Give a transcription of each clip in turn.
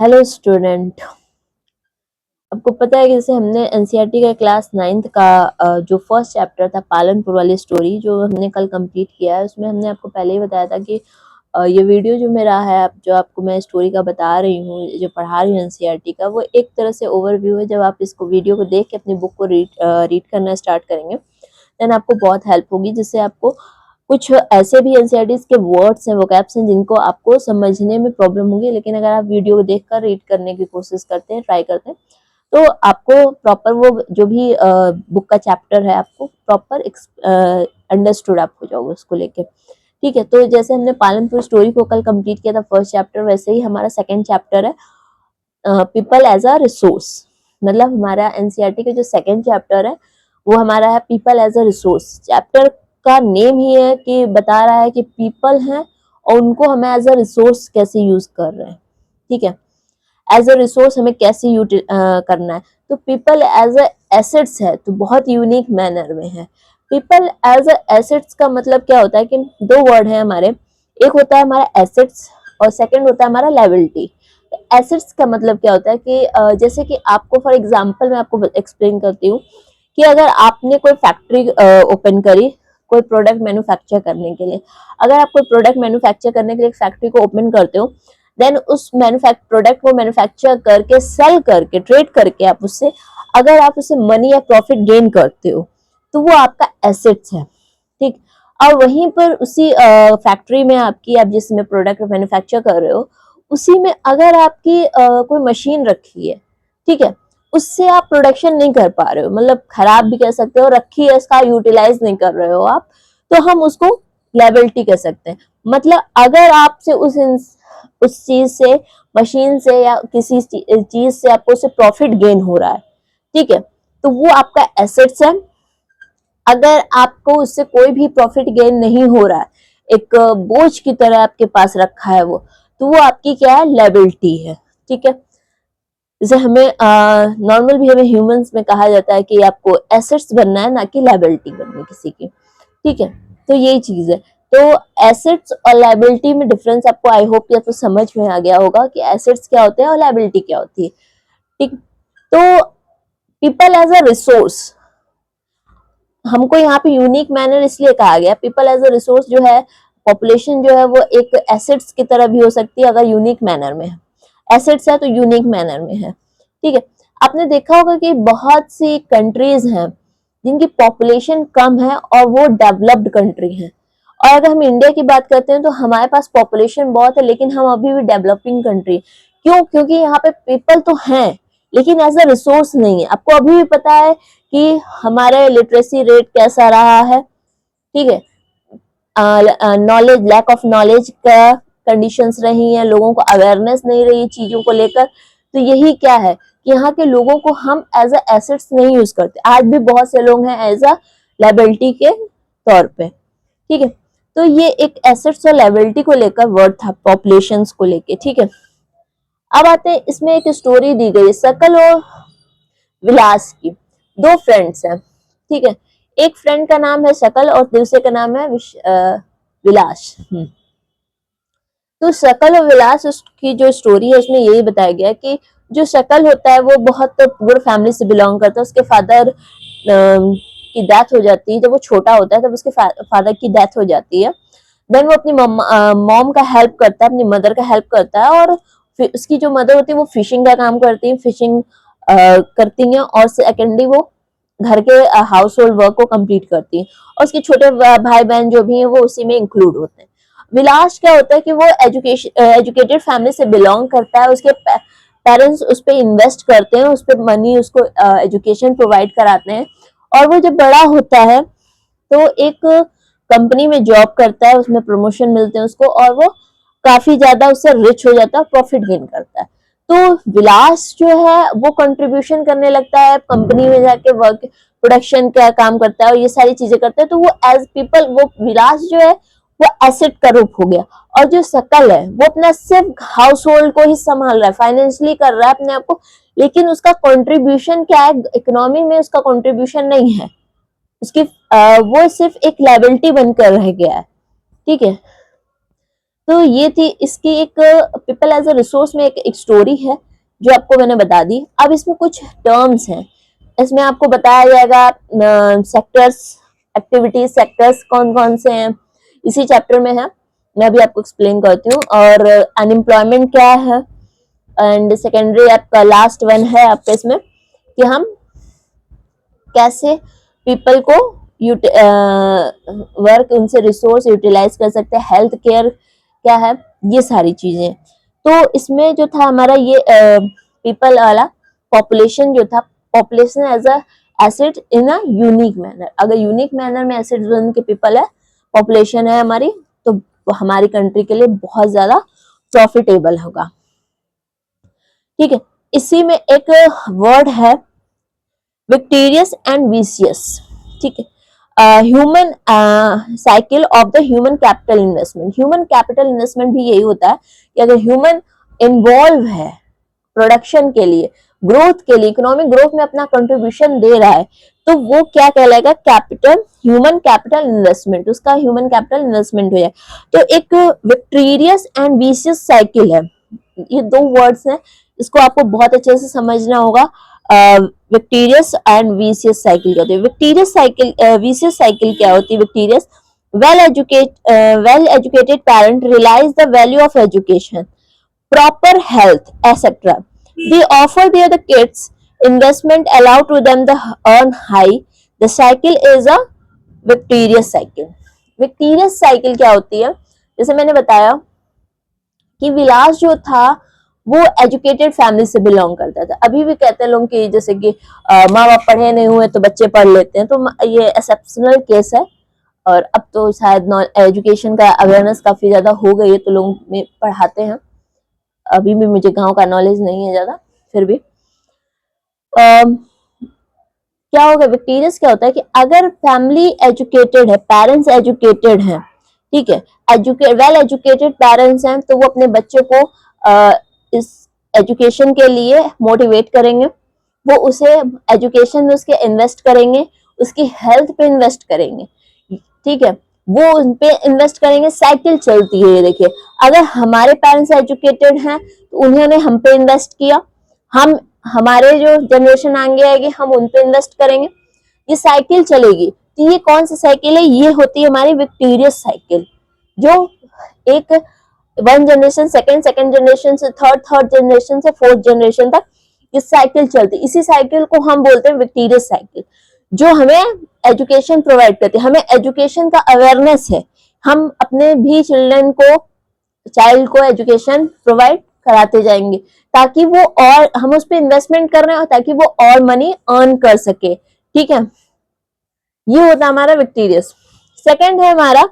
Hello student. आपको पता है कि जैसे हमने एनसीईआरटी का क्लास 9th का जो फर्स्ट चैप्टर था पालनपुर वाली स्टोरी जो हमने कल कंप्लीट किया है, उसमें हमने आपको पहले ही बताया था कि ये वीडियो जो मेरा है जो आपको मैं स्टोरी का बता रही हूँ, जो पढ़ा रही हूँ एनसीईआरटी का, वो एक तरह से ओवरव्यू है। जब आप इसको वीडियो को देख के अपनी बुक को रीड करना स्टार्ट करेंगे देन आपको बहुत हेल्प होगी, जिससे आपको कुछ ऐसे भी एनसीईआरटीज के वर्ड्स हैं, वोकैब्स हैं, जिनको आपको समझने में प्रॉब्लम होगी। लेकिन अगर आप वीडियो को देखकर रीड करने की कोशिश करते हैं, ट्राई करते हैं, तो आपको प्रॉपर वो जो भी बुक का चैप्टर है आपको प्रॉपर अंडरस्टूड आप हो जाओगे उसको लेके। ठीक है, तो जैसे हमने पालनपुर स्टोरी को कल कंप्लीट किया था फर्स्ट चैप्टर, वैसे ही हमारा सेकंड चैप्टर है पीपल एज अ रिसोर्स। मतलब हमारा एनसीईआरटी का जो सेकंड चैप्टर है वो हमारा है people as a resource. Chapter का नेम ही है कि बता रहा है कि पीपल हैं और उनको हमें एज अ रिसोर्स कैसे यूज कर रहे हैं। ठीक है, एज अ रिसोर्स हमें कैसे करना है। तो पीपल एज अ एसेट्स है तो बहुत यूनिक मैनर में है। पीपल एज अ एसेट्स का मतलब क्या होता है कि दो वर्ड है हमारे, एक होता है हमारा एसेट्स और सेकंड होता है हमारा लायबिलिटी। एसेट्स का मतलब क्या होता है कि जैसे कि आपको फॉर एग्जांपल मैं आपको एक्सप्लेन करती हूँ कि अगर आपने कोई फैक्ट्री ओपन करी कोई प्रोडक्ट मैन्युफैक्चर करने के लिए, अगर आप कोई प्रोडक्ट मैन्युफैक्चर करने के लिए एक फैक्ट्री को ओपन करते हो, देन उस प्रोडक्ट को मैन्युफैक्चर करके सेल करके ट्रेड करके आप उससे अगर आप उससे मनी या प्रॉफिट गेन करते हो तो वो आपका एसेट्स है। ठीक, और वहीं पर उसी फैक्ट्री में आपकी आप जिसमें प्रोडक्ट मैन्युफैक्चर कर रहे हो उसी में अगर आपकी कोई मशीन रखी है, ठीक है, उससे आप प्रोडक्शन नहीं कर पा रहे हो, मतलब खराब भी कह सकते हो, रखी है इसका यूटिलाइज नहीं कर रहे हो आप, तो हम उसको लायबिलिटी कह सकते हैं। मतलब अगर आपसे उस चीज से मशीन से या किसी चीज से आपको उससे प्रॉफिट गेन हो रहा है, ठीक है, तो वो आपका एसेट्स है। अगर आपको उससे कोई भी प्रॉफिट गेन नहीं हो रहा है, एक बोझ की तरह आपके पास रखा है वो, तो वो आपकी क्या है, लायबिलिटी है। ठीक है, जैसे हमें नॉर्मल भी हमें ह्यूमंस में कहा जाता है कि आपको एसेट्स बनना है ना कि लायबिलिटी बननी किसी की। ठीक है, तो यही चीज है। तो एसेट्स और लायबिलिटी में डिफरेंस आपको आई होप आपको समझ में आ गया होगा कि एसेट्स क्या होते हैं और लायबिलिटी क्या होती है। ठीक, तो पीपल एज अ रिसोर्स हमको यहाँ पे यूनिक मैनर इसलिए कहा गया, पीपल एज अ रिसोर्स जो है, पॉपुलेशन जो है वो एक एसेट्स की तरह भी हो सकती है अगर यूनिक मैनर में है। एसेट्स है तो यूनिक मैनर में है। ठीक है, आपने देखा होगा कि बहुत सी कंट्रीज हैं जिनकी पॉपुलेशन कम है और वो डेवलप्ड कंट्री है। और अगर हम इंडिया की बात करते हैं तो हमारे पास पॉपुलेशन बहुत है लेकिन हम अभी भी डेवलपिंग कंट्री। क्यों? क्योंकि यहाँ पे पीपल तो हैं लेकिन एज अ रिसोर्स नहीं है। आपको अभी भी पता है कि हमारा लिटरेसी रेट कैसा रहा है। ठीक है, नॉलेज, लैक ऑफ नॉलेज का कंडीशंस रही हैं, लोगों को अवेयरनेस नहीं रही चीजों को लेकर। तो यही क्या है कि यहाँ के लोगों को हम एज अ एसेट्स नहीं यूज करते। आज भी बहुत से लोग हैं एज अ लायबिलिटी के तौर पे। ठीक है, तो ये एक एसेट्स और लायबिलिटी को लेकर वर्ड था, पॉपुलेशंस को लेके। ठीक है, अब आते हैं, इसमें एक स्टोरी दी गई सकल और विलास की। दो फ्रेंड्स हैं, ठीक है, एक फ्रेंड का नाम है शकल और दूसरे का नाम है विलास। तो शकल और विलास की जो स्टोरी है उसमें यही बताया गया कि जो शकल होता है वो बहुत पुअर फैमिली से बिलोंग करता है। उसके फादर की डेथ हो जाती है, जब वो छोटा होता है तब उसके फादर की डेथ हो जाती है। देन वो अपनी मॉम का हेल्प करता है, अपनी मदर का हेल्प करता है, और उसकी जो मदर होती है वो फिशिंग का काम करती है, फिशिंग करती हैं, और सेकेंडली वो घर के हाउस होल्ड वर्क को कंप्लीट करती है, और उसके छोटे भाई बहन जो भी हैं वो उसी में इंक्लूड होते हैं। विलास क्या होता है कि वो एजुकेटेड फैमिली से बिलोंग करता है, उसके पेरेंट्स उस पर इन्वेस्ट करते हैं, उस पर मनी, उसको एजुकेशन प्रोवाइड कराते हैं, और वो जब बड़ा होता है तो एक कंपनी में जॉब करता है, उसमें प्रमोशन मिलते हैं उसको, और वो काफी ज्यादा उससे रिच हो जाता है, प्रॉफिट गेन करता है। तो विलास जो है वो कंट्रीब्यूशन करने लगता है, कंपनी में जाके वर्क प्रोडक्शन का काम करता है और ये सारी चीजें करता है। तो वो एज पीपल, वो विलास जो है वो एसेट का रूप हो गया, और जो सकल है वो अपना सिर्फ हाउस होल्ड को ही संभाल रहा है, फाइनेंशियली कर रहा है अपने आप को, लेकिन उसका कंट्रीब्यूशन क्या है, इकोनॉमी में उसका कंट्रीब्यूशन नहीं है। उसकी वो सिर्फ एक लायबिलिटी बनकर रह गया है। ठीक है, तो ये थी इसकी एक पीपल एज अ रिसोर्स में एक स्टोरी है जो आपको मैंने बता दी। अब इसमें कुछ टर्म्स हैं, इसमें आपको बताया जाएगा सेक्टर्स, एक्टिविटीज सेक्टर्स कौन कौन से हैं, इसी चैप्टर में है, मैं अभी आपको एक्सप्लेन करती हूँ। और अनएम्प्लॉयमेंट क्या है, एंड सेकेंडरी आपका लास्ट वन है आपके इसमें कि हम कैसे पीपल को वर्क उनसे रिसोर्स यूटिलाइज कर सकते हैं, हेल्थ केयर क्या है, ये सारी चीजें। तो इसमें जो था हमारा ये पीपल वाला पॉपुलेशन जो था, population as a asset in a unique manner, अगर यूनिक मैनर में एसेट बन के पीपल है, पॉपुलेशन है हमारी, तो हमारी कंट्री के लिए बहुत ज्यादा प्रॉफिटेबल होगा। ठीक है, इसी में एक वर्ड है विक्टीरियस एंड विशियस। ठीक है, human cycle of the human capital investment. Human capital investment भी यही होता है कि अगर ह्यूमन इन्वॉल्व है प्रोडक्शन के लिए, ग्रोथ के लिए, इकोनॉमिक ग्रोथ में अपना कंट्रीब्यूशन दे रहा है, तो वो क्या कहलाएगा, कैपिटल, ह्यूमन कैपिटल इन्वेस्टमेंट, उसका ह्यूमन कैपिटल इन्वेस्टमेंट हो जाए। तो एक विक्टीरियस एंड विशियस साइकिल है, ये दो वर्ड्स हैं, इसको आपको बहुत अच्छे से समझना होगा। विक्टीरियस एंड विशियस साइकिल क्या होती है, विक्टीरियस साइकिल, विशियस साइकिल क्या होती है, विक्टीरियस, well educated parent realize the value of education, proper health, etc. They offer their the kids investment allow to them the earn high. The cycle is a victorious cycle. victorious cycle क्या होती है, जैसे मैंने बताया कि विलास जो था वो एजुकेटेड फैमिली से बिलोंग करता था। अभी भी कहते हैं लोग कि जैसे कि माँ बाप पढ़े नहीं हुए तो बच्चे पढ़ लेते हैं, तो ये एक्सेप्शनल केस है। और अब तो शायद एजुकेशन का अवेयरनेस काफी ज्यादा हो गई है, तो लोग में पढ़ाते हैं। अभी भी मुझे गांव का नॉलेज नहीं है ज्यादा, फिर भी क्या होगा, विक्टीरियस क्या होता है कि अगर फैमिली एजुकेटेड है, पेरेंट्स एजुकेटेड हैं, ठीक है, वेल एजुकेटेड पेरेंट्स हैं, तो वो अपने बच्चे को इस एजुकेशन के लिए मोटिवेट करेंगे, वो उसे एजुकेशन में उसके इन्वेस्ट करेंगे, उसकी हेल्थ पे इन्वेस्ट करेंगे, ठीक है, वो उन पे इन्वेस्ट करेंगे। साइकिल चलती है, ये देखिए, अगर हमारे पेरेंट्स एजुकेटेड हैं तो उन्होंने हम पे इन्वेस्ट किया, हम हमारे जो जनरेशन आगे आएगी हम उन पे इन्वेस्ट करेंगे, ये साइकिल चलेगी। तो ये कौन सी साइकिल है, ये होती है हमारी विक्टीरियस साइकिल, जो एक वन जनरेशन सेकंड जनरेशन से थर्ड जनरेशन से फोर्थ जनरेशन तक ये साइकिल चलती, इसी साइकिल को हम बोलते हैं विक्टीरियस साइकिल, जो हमें एजुकेशन प्रोवाइड करती है, हमें एजुकेशन का अवेयरनेस है, हम अपने भी चाइल्ड को एजुकेशन प्रोवाइड कराते जाएंगे, ताकि वो और हम उस पर इन्वेस्टमेंट कर रहे हैं ताकि वो और मनी अर्न कर सके। ठीक है, ये होता है हमारा विक्टीरियस। सेकंड है हमारा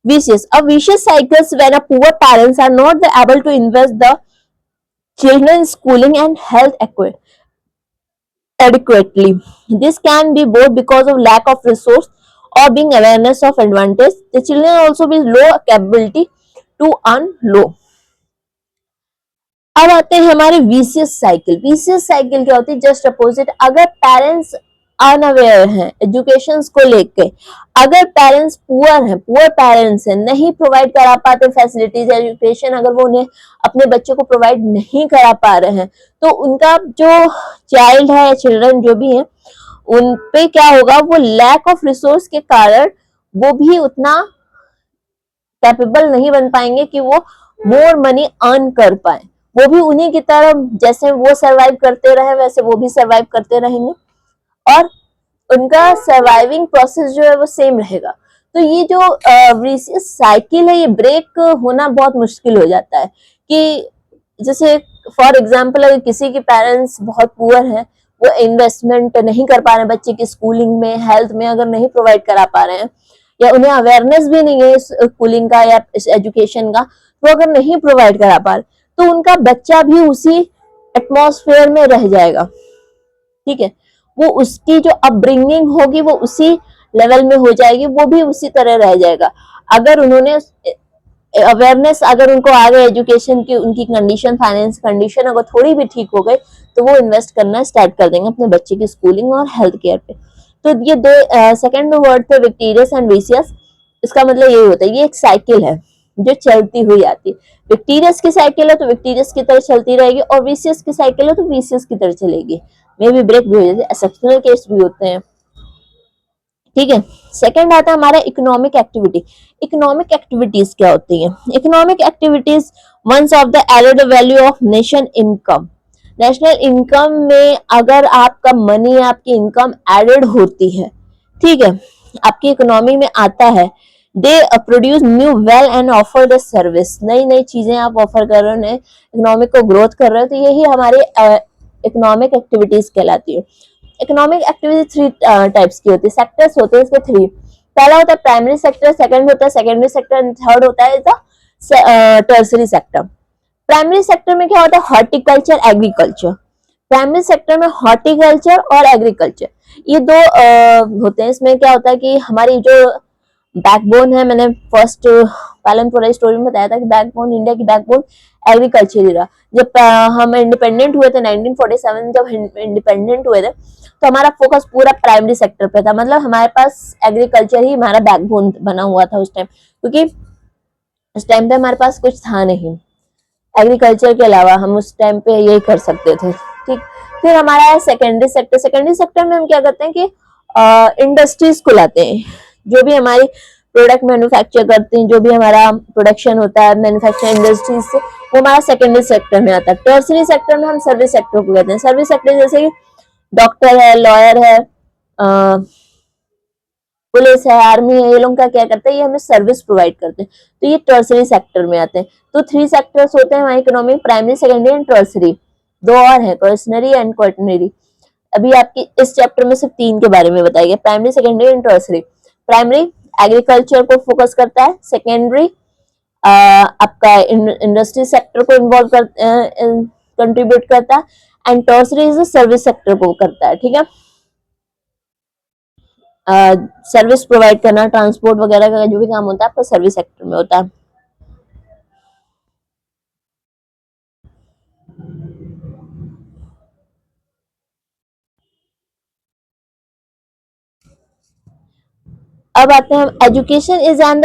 vicious. A vicious cycles when a poor parents are not able to invest the children's schooling and health adequately. This can be both because of lack of resource or being awareness of advantage. The children also be low capability to earn low. अब आते हैं हमारे vicious cycle. Vicious cycle क्या होती है, just opposite. अगर parents unaware हैं education को लेके, अगर पेरेंट्स पुअर पेरेंट्स हैं, नहीं प्रोवाइड करा पाते फैसिलिटीज एजुकेशन, अगर वो उन्हें अपने बच्चे को प्रोवाइड नहीं करा पा रहे हैं, तो उनका जो चाइल्ड है, चिल्ड्रन जो भी है, उन पे क्या होगा, वो लैक ऑफ रिसोर्स के कारण वो भी उतना कैपेबल नहीं बन पाएंगे कि वो मोर मनी अर्न कर पाए। वो भी उन्हीं की तरह जैसे वो सरवाइव करते रहे वैसे वो भी सरवाइव करते रहेंगे, और उनका सर्वाइविंग प्रोसेस जो है वो सेम रहेगा। तो ये जो विशियस साइकिल है, ये ब्रेक होना बहुत मुश्किल हो जाता है। कि जैसे फॉर एग्जांपल अगर किसी के पेरेंट्स बहुत पुअर हैं, वो इन्वेस्टमेंट नहीं कर पा रहे हैं बच्चे की स्कूलिंग में, हेल्थ में अगर नहीं प्रोवाइड करा पा रहे हैं, या उन्हें अवेयरनेस भी नहीं है स्कूलिंग का या एजुकेशन का, तो अगर नहीं प्रोवाइड करा पा रहे तो उनका बच्चा भी उसी एटमॉस्फेयर में रह जाएगा। ठीक है, वो उसकी जो अपब्रिंगिंग होगी वो उसी लेवल में हो जाएगी, वो भी उसी तरह रह जाएगा। अगर उन्होंने अवेयरनेस अगर उनको आ गए एजुकेशन की, उनकी कंडीशन, फाइनेंस कंडीशन अगर थोड़ी भी ठीक हो गई, तो वो इन्वेस्ट करना स्टार्ट कर देंगे अपने बच्चे की स्कूलिंग और हेल्थ केयर पे। तो ये दो सेकंड वर्ड थे विक्टीरियस एंड विशियस, इसका मतलब यही होता है, ये एक साइकिल है। जो चलती हुई आती है। विक्टीरियस की साइकिल है तो विक्टीरियस की तरह चलती रहेगी, और वीसीएस की साइकिल है तो वीसीएस की तरह चलेगी, मे भी ब्रेक भी हो जाती है, एक्सेप्शनल केस भी होते हैं। ठीक है, सेकंड आता है हमारा इकोनॉमिक एक्टिविटी। इकोनॉमिक एक्टिविटीज क्या होती है? Economic activities ones of the added value of nation income. National income में अगर आपका मनी, आपकी इनकम एडेड होती है, ठीक है, आपकी इकोनॉमी में आता है, they produce new well and offer the service. नई नई चीजें आप ऑफर कर रहे हो, इकोनॉमिक को ग्रोथ कर रहे हो, तो यही हमारे इकोनॉमिक एक्टिविटीज कहलाती है। इकोनॉमिक एक्टिविटी थ्री टाइप्स की होती है, सेक्टर्स होते हैं इसके थ्री। पहला होता है प्राइमरी सेक्टर, सेकंड होता है सेकेंडरी सेक्टर, एंड थर्ड होता है टर्सरी सेक्टर। प्राइमरी सेक्टर में क्या होता है? Horticulture, agriculture. प्राइमरी सेक्टर में हॉर्टिकल्चर और एग्रीकल्चर ये दो होते हैं। इसमें क्या होता है कि हमारी जो बैकबोन है, मैंने फर्स्ट पालनपुर स्टोरी में बताया था कि बैकबोन, इंडिया की बैकबोन एग्रीकल्चर ही रहा। जब हम इंडिपेंडेंट हुए थे 1947, जब इंडिपेंडेंट हुए थे, तो हमारा फोकस पूरा प्राइमरी सेक्टर पे था, मतलब हमारे पास एग्रीकल्चर ही हमारा बैकबोन बना हुआ था उस टाइम, क्योंकि उस टाइम पे हमारे पास कुछ था नहीं एग्रीकल्चर के अलावा, हम उस टाइम पे यही कर सकते थे। ठीक, फिर हमारा है सेकेंडरी सेक्टर। सेकेंडरी सेक्टर में हम क्या करते हैं कि इंडस्ट्रीज को लाते हैं, जो भी हमारी प्रोडक्ट मैन्युफैक्चर करते हैं, जो भी हमारा प्रोडक्शन होता है मैन्युफैक्चरिंग इंडस्ट्रीज से, वो हमारा सेकेंडरी सेक्टर में आता है। टर्सरी सेक्टर में हम सर्विस सेक्टर को कहते हैं। सर्विस सेक्टर जैसे कि डॉक्टर है, लॉयर है, पुलिस है, आर्मी है, ये लोग का क्या करते हैं, ये हमें सर्विस प्रोवाइड करते हैं, तो ये टर्सरी सेक्टर में आते हैं। तो थ्री सेक्टर्स होते हैं हमारी economy, primary, secondary and tertiary. दो और है, टर्सनरी एंड क्वाटरनरी। अभी आपकी इस चैप्टर में सिर्फ तीन के बारे में बताया गया, primary, secondary and tertiary. Primary agriculture को फोकस करता है, सेकेंडरी आपका इंडस्ट्री सेक्टर को इन्वॉल्व कर कंट्रीब्यूट करता है, and tertiary is service sector को करता है। ठीक है, सर्विस प्रोवाइड करना, ट्रांसपोर्ट वगैरह का जो भी काम होता है आपका सर्विस सेक्टर में होता है। अब आते हैं, education is an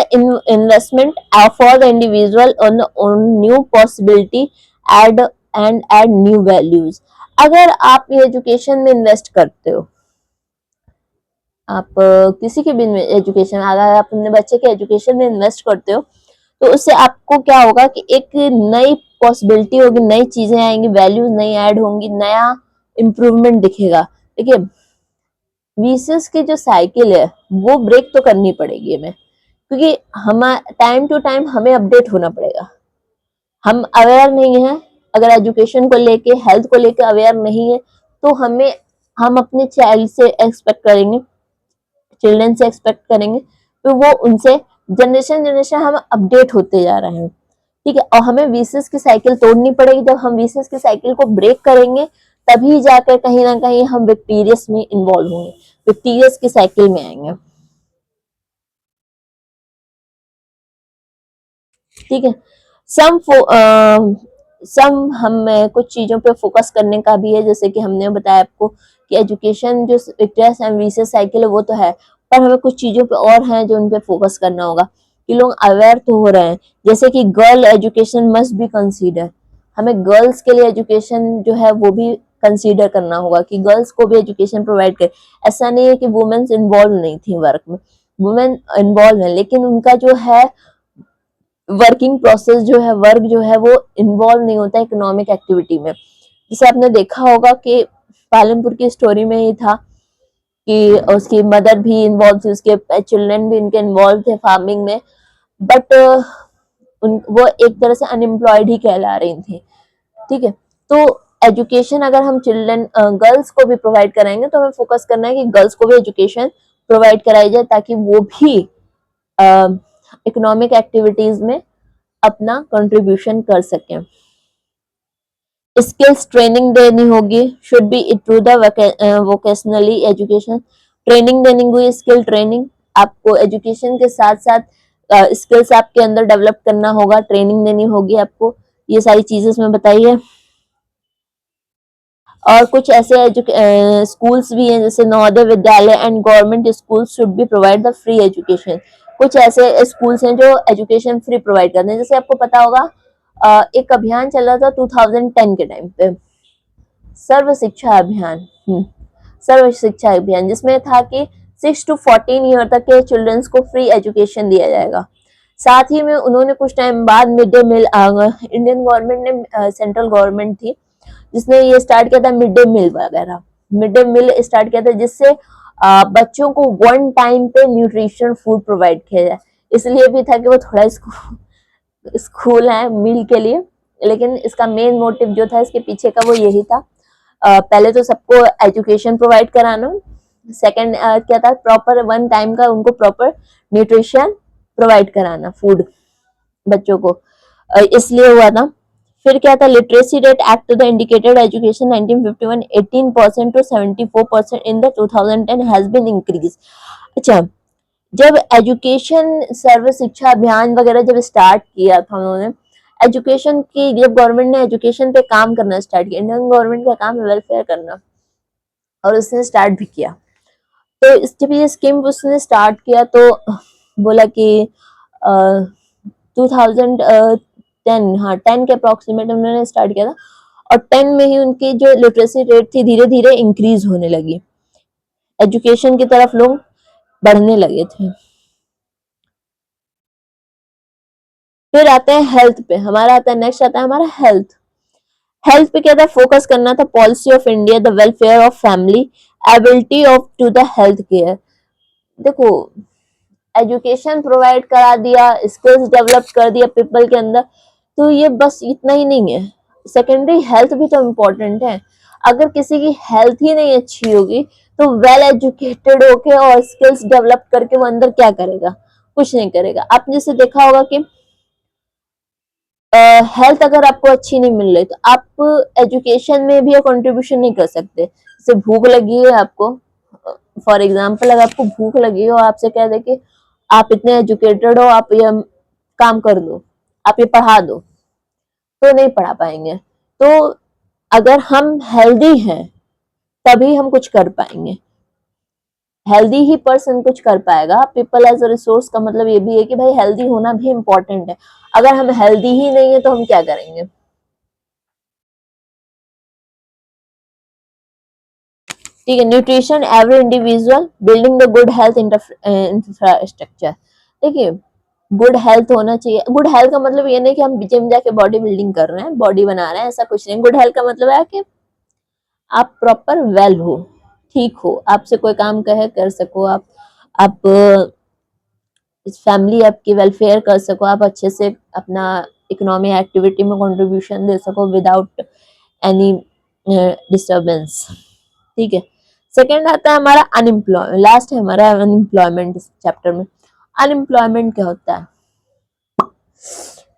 investment for the individual on new possibility and new values. अगर आप ये एजुकेशन में इन्वेस्ट करते हो, आप किसी के भी एजुकेशन, अगर आप अपने बच्चे के एजुकेशन में इन्वेस्ट करते हो, तो उससे आपको क्या होगा कि एक नई पॉसिबिलिटी होगी, नई चीजें आएंगी, वैल्यूज नई ऐड होंगी, नया इम्प्रूवमेंट दिखेगा। देखिए, वीसीएस की जो साइकिल है वो ब्रेक तो करनी पड़ेगी हमें, क्योंकि हम टाइम टू टाइम हमें अपडेट होना पड़ेगा। हम अवेयर नहीं है, अगर एजुकेशन को लेके, हेल्थ को लेके अवेयर नहीं है, तो हम अपने चाइल्ड से एक्सपेक्ट करेंगे, चिल्ड्रन से एक्सपेक्ट करेंगे, तो वो उनसे जनरेशन जनरेशन हम अपडेट होते जा रहे हैं। ठीक है, और हमें वीसीएस की साइकिल तोड़नी पड़ेगी। जब हम वीसीएस की साइकिल को ब्रेक करेंगे, तभी जाकर कहीं ना कहीं हम विक्टीरियस में इन्वॉल्व होंगे, विक्टीरियस की साइकिल में आएंगे। ठीक है, सम हमें कुछ चीजों पे फोकस करने का भी है, जैसे कि हमने बताया आपको कि एजुकेशन जो विक्टीरियस एंड वीसीएस साइकिल है वो तो है, पर हमें कुछ चीजों पे और हैं जो उन पे फोकस करना होगा, कि लोग अवेयर तो हो रहे हैं। जैसे कि girl education must be consider, हमें गर्ल्स के लिए एजुकेशन जो है वो भी कंसीडर करना होगा, कि गर्ल्स को भी एजुकेशन प्रोवाइड करे। ऐसा नहीं है कि वुमेन्स इन्वॉल्व नहीं थी वर्क में, वुमेन इन्वॉल्व है, लेकिन उनका जो है वर्किंग प्रोसेस जो है, वर्क जो है वो इन्वॉल्व नहीं होता इकोनॉमिक एक्टिविटी में। जैसे आपने देखा होगा कि पालनपुर की स्टोरी में ही था कि उसकी मदर भी इन्वॉल्व थी, उसके चिल्ड्रन भी इनके इन्वॉल्व थे फार्मिंग में, बट वो एक तरह से अनएम्प्लॉयड ही कहला रही थी। ठीक है, तो एजुकेशन अगर हम चिल्ड्रन गर्ल्स को भी प्रोवाइड कराएंगे, तो हमें फोकस करना है कि गर्ल्स को भी एजुकेशन प्रोवाइड कराई जाए, ताकि वो भी इकोनॉमिक एक्टिविटीज में अपना कंट्रीब्यूशन कर सकें। स्किल्स ट्रेनिंग देनी होगी, should be through the vocationally education. Training देनी होगी, स्किल ट्रेनिंग, आपको एजुकेशन के साथ साथ स्किल्स आपके अंदर डेवलप करना होगा, ट्रेनिंग देनी होगी आपको, ये सारी चीजें इसमें बताई है। और कुछ ऐसे स्कूल्स भी हैं, जैसे Navodaya Vidyalaya and government school should be provide the free education. कुछ ऐसे स्कूल्स हैं जो एजुकेशन फ्री प्रोवाइड करते हैं। जैसे आपको पता होगा एक अभियान चल रहा था 2010 के टाइम पे, सर्व शिक्षा अभियान। सर्व शिक्षा अभियान, जिसमें था कि 6 to 14 ईयर तक के चिल्ड्रंस को फ्री एजुकेशन दिया जाएगा। साथ ही में उन्होंने कुछ टाइम बाद mid day meal, Indian government ने, सेंट्रल गवर्नमेंट थी जिसने ये स्टार्ट किया था मिड डे मील वगैरह, मिड डे मील स्टार्ट किया था, जिससे बच्चों को वन टाइम पे न्यूट्रिशन फूड प्रोवाइड किया जाए। इसलिए भी था कि वो थोड़ा स्कूल है मील के लिए, लेकिन इसका मेन मोटिव जो था इसके पीछे का वो यही था। पहले तो सबको एजुकेशन प्रोवाइड कराना, सेकंड क्या था, प्रॉपर वन टाइम का उनको प्रॉपर न्यूट्रिशन प्रोवाइड कराना, फूड बच्चों को, इसलिए हुआ था। फिर क्या था, literacy rate act to the indicated education 1951 18% to 74% in the 2010 has been increase. अच्छा, जब एजुकेशन सर्व शिक्षा अभियान वगैरह जब स्टार्ट किया था उन्होंने, एजुकेशन की, जब गवर्नमेंट ने एजुकेशन पे काम करना स्टार्ट किया, इंडियन गवर्नमेंट का काम है वेलफेयर करना, और उसने स्टार्ट भी किया। तो जब ये स्कीम उसने स्टार्ट किया तो बोला कि 2010, हाँ 10 के अप्रोक्सीमेट उन्होंने स्टार्ट किया था, और 10 में ही उनकी जो लिटरेसी रेट थी धीरे धीरे इंक्रीज होने लगी, एजुकेशन की तरफ लोग बढ़ने लगे थे। फिर आते हैं हेल्थ पे, हमारा आता है नेक्स्ट, आता है हमारा हेल्थ। हेल्थ पे क्या था, फोकस करना था policy of India, the welfare of family, ability of to the health care. देखो, एजुकेशन प्रोवाइड करा दिया, स्किल्स डेवलप कर दिया पीपल के अंदर, तो ये बस इतना ही नहीं है, सेकेंडरी हेल्थ भी तो इम्पोर्टेंट है। अगर किसी की हेल्थ ही नहीं अच्छी होगी तो वेल एजुकेटेड होके और स्किल्स डेवलप करके वो अंदर क्या करेगा, कुछ नहीं करेगा। आपने जैसे देखा होगा कि हेल्थ अगर आपको अच्छी नहीं मिल रही तो आप एजुकेशन में भी कंट्रीब्यूशन नहीं कर सकते। जैसे भूख लगी है आपको, फॉर एग्जाम्पल अगर आपको भूख लगी हो, आपसे कह दे कि आप इतने एजुकेटेड हो, आप ये काम कर दो, आप ये पढ़ा दो, तो नहीं पढ़ा पाएंगे। तो अगर हम हेल्दी हैं तभी हम कुछ कर पाएंगे, हेल्दी ही पर्सन कुछ कर पाएगा। पीपल एज अ रिसोर्स का मतलब ये भी है कि भाई हेल्दी होना भी इम्पोर्टेंट है। अगर हम हेल्दी ही नहीं है तो हम क्या करेंगे। ठीक है, nutrition every individual, building the good health infrastructure. देखिए, गुड हेल्थ होना चाहिए। गुड हेल्थ का मतलब ये नहीं कि हम जिम जाके बॉडी बिल्डिंग कर रहे हैं, बॉडी बना रहे हैं, ऐसा कुछ नहीं। गुड हेल्थ का मतलब है कि आप प्रॉपर वेल हो, ठीक हो, आपसे कोई काम कहे कर सको, आप फैमिली आपकी वेलफेयर कर सको, आप अच्छे से अपना इकोनॉमिक एक्टिविटी में कंट्रीब्यूशन दे सको विदाउट एनी डिस्टर्बेंस। ठीक है, सेकेंड आता है हमारा अनएम्प्लॉयमेंट, लास्ट है हमारा अनएम्प्लॉयमेंट इस चैप्टर में। अनएम्प्लॉयमेंट क्या होता है,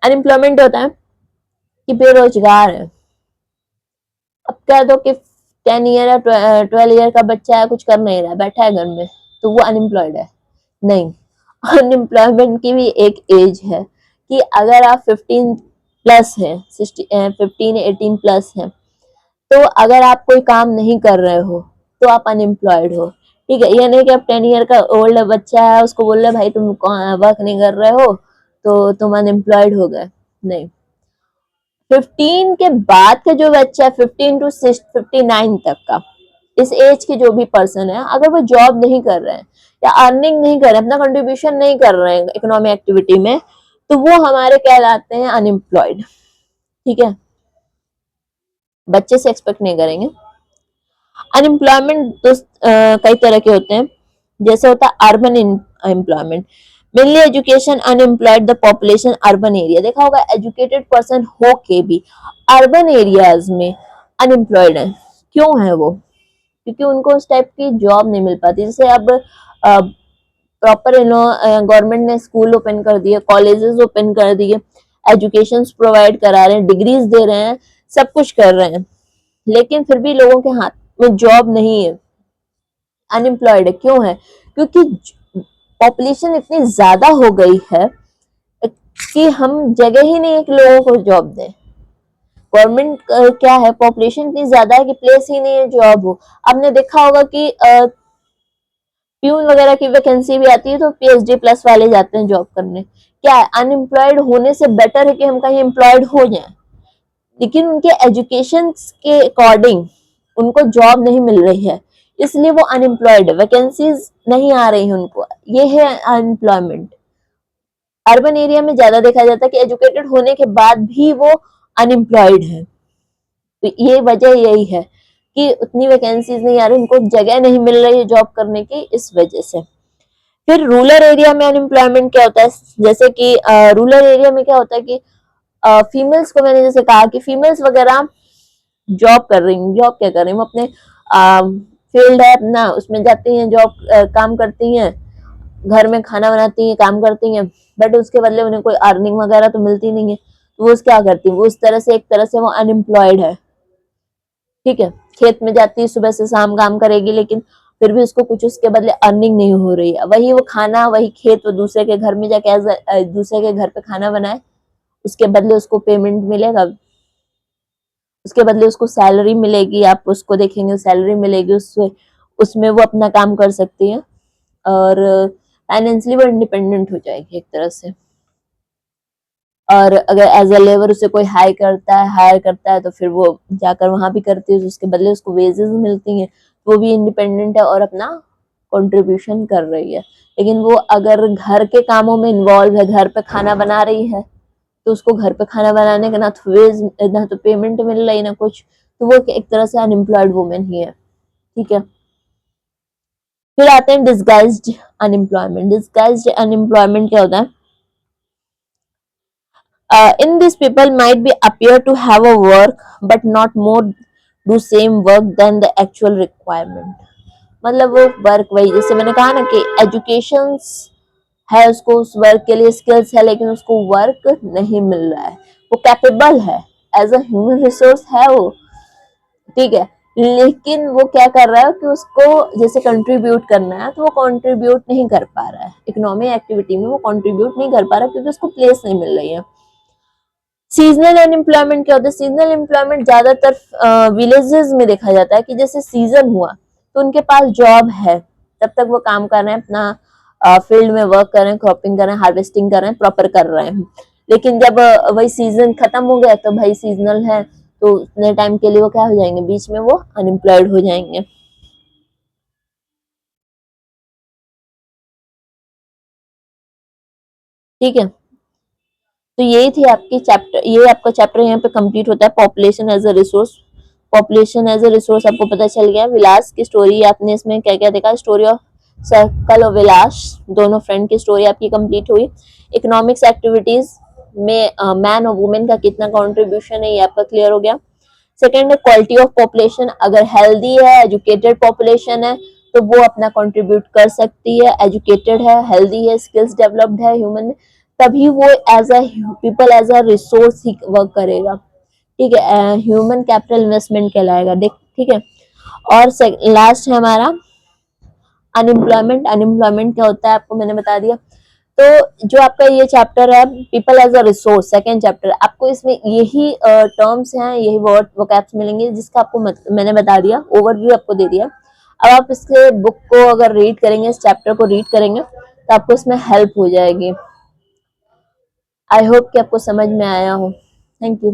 अनएम्प्लॉयमेंट होता है कि बेरोजगार है। अब कह दो कि 10 ईयर या 12 ईयर का बच्चा है, कुछ कर नहीं रहा, बैठा है घर में, तो वो अनएम्प्लॉयड है? नहीं, अनएम्प्लॉयमेंट की भी एक एज है कि अगर आप 15 प्लस है, 15 18 प्लस है, तो अगर आप कोई काम नहीं कर रहे हो तो आप अनएम्प्लॉयड हो। ठीक है, ये नहीं कि आप 10 ईयर का ओल्ड बच्चा है उसको बोल रहे भाई तुम वर्क नहीं कर रहे हो तो तुम अनएम्प्लॉयड हो गए, नहीं। 15 के बाद का जो बच्चा है, 15 to 59 तक का, इस एज के जो भी पर्सन है, अगर वो जॉब नहीं कर रहे हैं या अर्निंग नहीं कर रहे हैं, अपना कंट्रीब्यूशन नहीं कर रहे हैं इकोनॉमिक एक्टिविटी में, तो वो हमारे कहलाते हैं अनएम्प्लॉयड। ठीक है, बच्चे से एक्सपेक्ट नहीं करेंगे। अनएम्प्लॉयमेंट तो कई तरह के होते हैं, जैसे होता है urban employment, mainly education unemployed the population urban area. देखा होगा एजुकेटेड पर्सन हो के भी अर्बन एरियाज में अनएम्प्लॉयड है। क्यों है वो? क्योंकि उनको उस टाइप की जॉब नहीं मिल पाती। जैसे अब प्रॉपर गवर्नमेंट ने स्कूल ओपन कर दिए, कॉलेजेस ओपन कर दिए, एजुकेशन प्रोवाइड करा रहे हैं, डिग्रीज दे रहे हैं, सब कुछ कर रहे हैं, लेकिन फिर भी लोगों के हाथ में जॉब नहीं है, अनएम्प्लॉयड है। क्यों है? क्योंकि पॉपुलेशन इतनी ज्यादा हो गई है कि हम जगह ही नहीं है कि लोगों को जॉब दें। गवर्नमेंट क्या है, पॉपुलेशन इतनी ज्यादा है कि प्लेस ही नहीं है जॉब हो। आपने देखा होगा कि प्यून वगैरह की वैकेंसी भी आती है तो PhD प्लस वाले जाते हैं जॉब करने। क्या है, अनएम्प्लॉयड होने से बेटर है कि हम कहीं एम्प्लॉयड हो जाएं, लेकिन उनके एजुकेशन के अकॉर्डिंग उनको जॉब नहीं मिल रही है, इसलिए वो अनएम्प्लॉयड है, वैकेंसीज नहीं आ रही है उनको, ये है अनएम्प्लॉयमेंट। अर्बन एरिया में ज्यादा देखा जाता है कि एजुकेटेड होने के बाद भी वो अनएम्प्लॉयड है, तो ये वजह यही है कि उतनी वैकेंसीज नहीं आ रही, उनको जगह नहीं मिल रही है जॉब करने की, इस वजह से। फिर रूरल एरिया में अनएम्प्लॉयमेंट क्या होता है, जैसे कि रूरल एरिया में क्या होता है कि फीमेल्स को, मैंने जैसे कहा कि फीमेल्स वगैरह जॉब कर रही हैं, जॉब क्या कर रही हैं, वो अपने फील्ड है अपना, उसमें जाती हैं, जॉब काम करती हैं, घर में खाना बनाती हैं, काम करती हैं, बट उसके बदले उन्हें कोई अर्निंग वगैरह तो मिलती नहीं है, तो वो क्या करती है, वो उस तरह से, एक तरह से वो अनएम्प्लॉयड है। ठीक है, खेत में जाती है, सुबह से शाम काम करेगी, लेकिन फिर भी उसको कुछ उसके बदले अर्निंग नहीं हो रही है, वही वो खाना, वही खेत, वो दूसरे के घर में जाके दूसरे के घर पे खाना बनाए, उसके बदले उसको पेमेंट मिलेगा, उसके बदले उसको सैलरी मिलेगी, आप उसको देखेंगे सैलरी मिलेगी, उससे उसमें वो अपना काम कर सकती है और फाइनेंशियली वो इंडिपेंडेंट हो जाएगी एक तरह से। और अगर एज अ लेबर उसे कोई हायर करता है तो फिर वो जाकर वहां भी करती है, तो उसके बदले उसको वेजेस मिलती हैं, वो भी इंडिपेंडेंट है और अपना कंट्रीब्यूशन कर रही है। लेकिन वो अगर घर के कामों में इन्वॉल्व है, घर पे खाना बना रही है, तो उसको घर पे खाना बनाने का ना तो ना तो पेमेंट मिल रही ना कुछ, तो वो एक तरह से अनएम्प्लॉयड वुमेन ही है। ठीक है, फिर आते हैं डिस्गाइज्ड अनएम्प्लॉयमेंट। डिस्गाइज्ड अनएम्प्लॉयमेंट क्या होता है, in this people might be appear to have a work but not more do same work than the actual requirement। मतलब वो वर्क, वही जैसे मैंने कहा ना कि एजुकेशन है, उसको उस वर्क के लिए स्किल्स है, लेकिन उसको वर्क नहीं मिल रहा है, वो कैपेबल है, एज अ ह्यूमन रिसोर्स है वो, ठीक है, लेकिन वो क्या कर रहा है कि उसको जैसे कंट्रीब्यूट करना है, तो वो कंट्रीब्यूट नहीं कर पा रहा है, इकोनॉमिक एक्टिविटी में वो कंट्रीब्यूट नहीं कर पा रहा क्योंकि उसको प्लेस नहीं मिल रही है। सीजनल अनएम्प्लॉयमेंट क्या होता है, सीजनल एम्प्लॉयमेंट ज्यादातर विलेजेस में देखा जाता है कि जैसे सीजन हुआ तो उनके पास जॉब है, तब तक वो काम कर रहे हैं, अपना फील्ड में वर्क कर रहे हैं, क्रॉपिंग कर रहे हैं, हार्वेस्टिंग कर रहे हैं, प्रॉपर कर रहे हैं। लेकिन जब वही सीजन खत्म हो गया तो भाई सीजनल है, तो उतने टाइम के लिए वो क्या हो जाएंगे, बीच में वो अनएम्प्लॉयड हो जाएंगे। ठीक है, तो यही थी आपकी चैप्टर, ये आपका चैप्टर यहाँ पे कंप्लीट होता है, population as a resource. Population as a resource आपको पता चल गया। विलास की स्टोरी आपने इसमें क्या क्या देखा, स्टोरी ऑफ सर्कल और विलास, दोनों फ्रेंड की स्टोरी आपकी कंप्लीट हुई। इकोनॉमिक्स एक्टिविटीज में मैन और वुमेन का कितना कंट्रीब्यूशन है ये आपका क्लियर हो गया। सेकेंड है क्वालिटी ऑफ पॉपुलेशन, अगर हेल्दी है, एजुकेटेड पॉपुलेशन है, तो वो अपना कंट्रीब्यूट कर सकती है, एजुकेटेड है, हेल्दी है, स्किल्स डेवलप्ड है ह्यूमन में, तभी वो as a people as a resource ही वर्क करेगा। ठीक है, ह्यूमन कैपिटल इन्वेस्टमेंट कहलाएगा। देख, ठीक है, और लास्ट है हमारा अनएम्प्लॉयमेंट। अनएम्प्लॉयमेंट क्या होता है आपको मैंने बता दिया। तो जो आपका ये चैप्टर है people as a resource, second chapter, आपको इसमें यही टर्म्स हैं, यही वर्ड वोकैब्स मिलेंगे जिसका आपको मैंने बता दिया, ओवरव्यू आपको दे दिया। अब आप इसके बुक को अगर रीड करेंगे, इस चैप्टर को रीड करेंगे, तो आपको इसमें हेल्प हो जाएगी। आई होप कि आपको समझ में आया हो। Thank you.